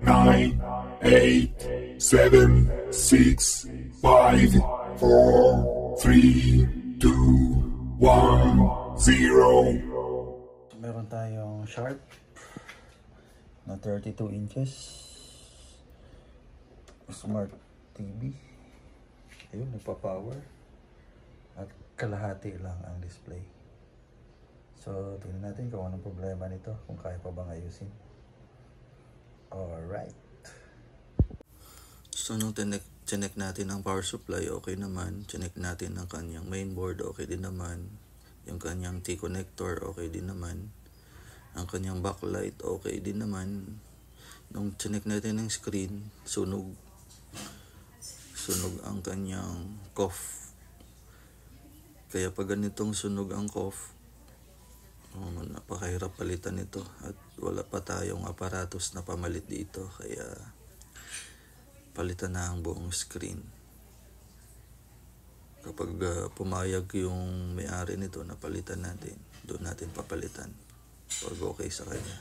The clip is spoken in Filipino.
9, 8, 7, 6, 5, 4, 3, 2, 1, 0. Meron tayong Sharp na 32 inches Smart TV. Ayun, nagpa-power at kalahati lang ang display. So, tingnan natin kung anong problema nito, kung kaya pa bang ayusin. Alright. So, nung chinek natin ang power supply, okay naman. Chinek natin ang kanyang mainboard, okay din naman. Yung kanyang T-connector, okay din naman. Ang kanyang backlight, okay din naman. Nung chinek natin ang screen, sunog ang kanyang COF. Kaya pag ganitong sunog ang COF, napakahirap palitan ito at wala pa tayong aparatos na pamalit dito, kaya palitan na ang buong screen. Kapag pumayag yung may-ari nito na palitan natin, doon natin papalitan pag okay sa kanya.